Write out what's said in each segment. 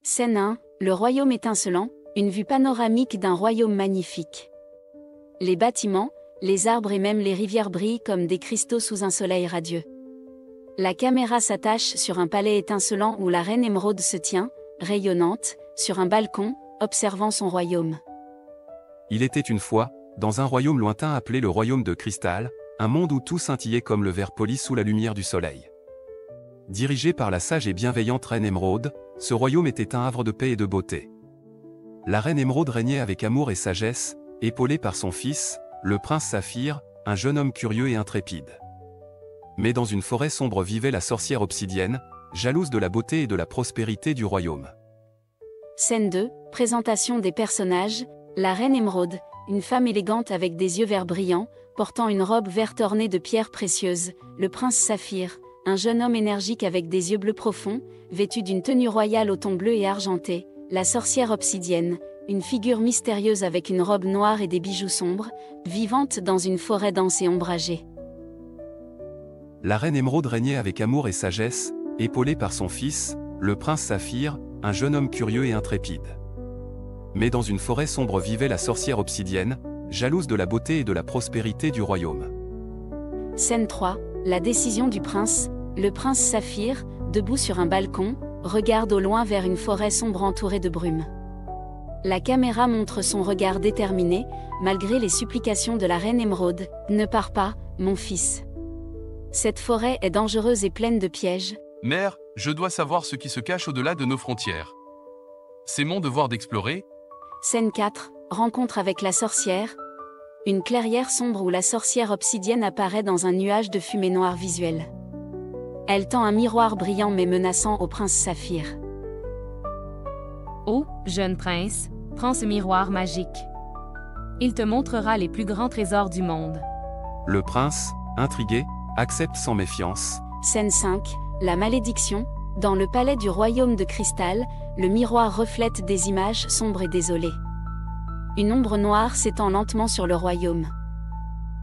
Scène 1, le royaume étincelant, une vue panoramique d'un royaume magnifique. Les bâtiments, les arbres et même les rivières brillent comme des cristaux sous un soleil radieux. La caméra s'attache sur un palais étincelant où la reine Émeraude se tient, rayonnante, sur un balcon, observant son royaume. Il était une fois, dans un royaume lointain appelé le royaume de cristal, un monde où tout scintillait comme le verre poli sous la lumière du soleil. Dirigé par la sage et bienveillante reine Émeraude, ce royaume était un havre de paix et de beauté. La reine Émeraude régnait avec amour et sagesse, épaulée par son fils, le prince Saphir, un jeune homme curieux et intrépide. Mais dans une forêt sombre vivait la sorcière obsidienne, jalouse de la beauté et de la prospérité du royaume. Scène 2, présentation des personnages, la reine Émeraude, une femme élégante avec des yeux verts brillants, portant une robe verte ornée de pierres précieuses, le prince Saphir, un jeune homme énergique avec des yeux bleus profonds, vêtu d'une tenue royale au ton bleu et argenté, la sorcière obsidienne, une figure mystérieuse avec une robe noire et des bijoux sombres, vivante dans une forêt dense et ombragée. La reine Émeraude régnait avec amour et sagesse, épaulée par son fils, le prince Saphir, un jeune homme curieux et intrépide. Mais dans une forêt sombre vivait la sorcière obsidienne, jalouse de la beauté et de la prospérité du royaume. Scène 3, la décision du prince, le prince Saphir, debout sur un balcon, regarde au loin vers une forêt sombre entourée de brume. La caméra montre son regard déterminé, malgré les supplications de la reine Émeraude, « Ne pars pas, mon fils. Cette forêt est dangereuse et pleine de pièges. » Mère, je dois savoir ce qui se cache au-delà de nos frontières. C'est mon devoir d'explorer. Scène 4, rencontre avec la sorcière. Une clairière sombre où la sorcière obsidienne apparaît dans un nuage de fumée noire visuelle. Elle tend un miroir brillant mais menaçant au prince Saphir. Ô, jeune prince, prends ce miroir magique. Il te montrera les plus grands trésors du monde. Le prince, intrigué, accepte sans méfiance. Scène 5, la malédiction. Dans le palais du royaume de cristal, le miroir reflète des images sombres et désolées. Une ombre noire s'étend lentement sur le royaume.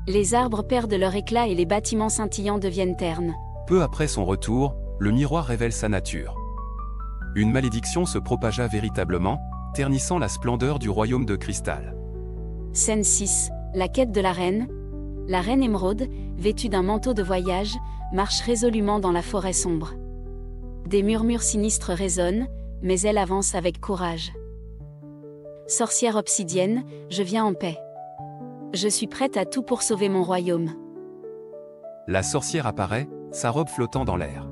Les arbres perdent leur éclat et les bâtiments scintillants deviennent ternes. Peu après son retour, le miroir révèle sa nature. Une malédiction se propagea véritablement, ternissant la splendeur du royaume de cristal. Scène 6, la quête de la reine. La reine Émeraude, vêtue d'un manteau de voyage, marche résolument dans la forêt sombre. Des murmures sinistres résonnent, mais elle avance avec courage. Sorcière obsidienne, je viens en paix. Je suis prête à tout pour sauver mon royaume. La sorcière apparaît, sa robe flottant dans l'air.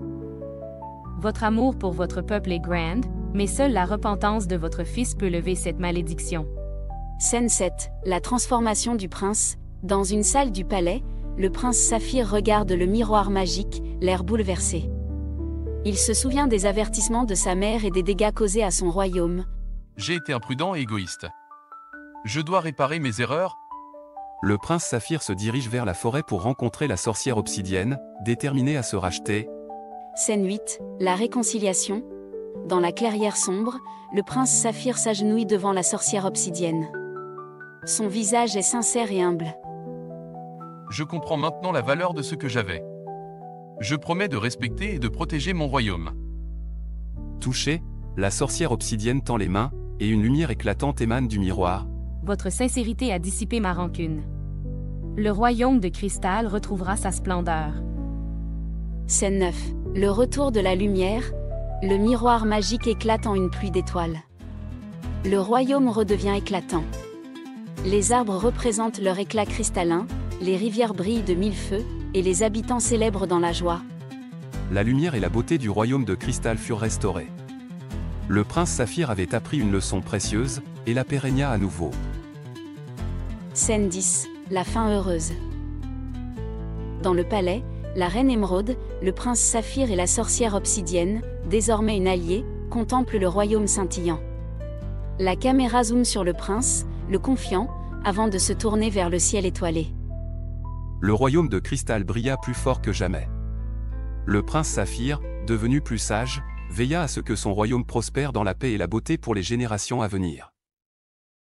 Votre amour pour votre peuple est grand, mais seule la repentance de votre fils peut lever cette malédiction. Scène 7, la transformation du prince. Dans une salle du palais, le prince Saphir regarde le miroir magique, l'air bouleversé. Il se souvient des avertissements de sa mère et des dégâts causés à son royaume. J'ai été imprudent et égoïste. Je dois réparer mes erreurs. Le prince Saphir se dirige vers la forêt pour rencontrer la sorcière obsidienne, déterminée à se racheter. Scène 8, la réconciliation. Dans la clairière sombre, le prince Saphir s'agenouille devant la sorcière obsidienne. Son visage est sincère et humble. Je comprends maintenant la valeur de ce que j'avais. Je promets de respecter et de protéger mon royaume. Touchée, la sorcière obsidienne tend les mains, et une lumière éclatante émane du miroir. Votre sincérité a dissipé ma rancune. Le royaume de cristal retrouvera sa splendeur. Scène 9, le retour de la lumière. Le miroir magique éclate en une pluie d'étoiles. Le royaume redevient éclatant. Les arbres représentent leur éclat cristallin, les rivières brillent de mille feux, et les habitants célèbrent dans la joie. La lumière et la beauté du royaume de cristal furent restaurées. Le prince Saphir avait appris une leçon précieuse, et la paix régna à nouveau. Scène 10, la fin heureuse. Dans le palais, la reine Émeraude, le prince Saphir et la sorcière obsidienne, désormais une alliée, contemplent le royaume scintillant. La caméra zoome sur le prince, le confiant, avant de se tourner vers le ciel étoilé. Le royaume de cristal brilla plus fort que jamais. Le prince Saphir, devenu plus sage, veilla à ce que son royaume prospère dans la paix et la beauté pour les générations à venir.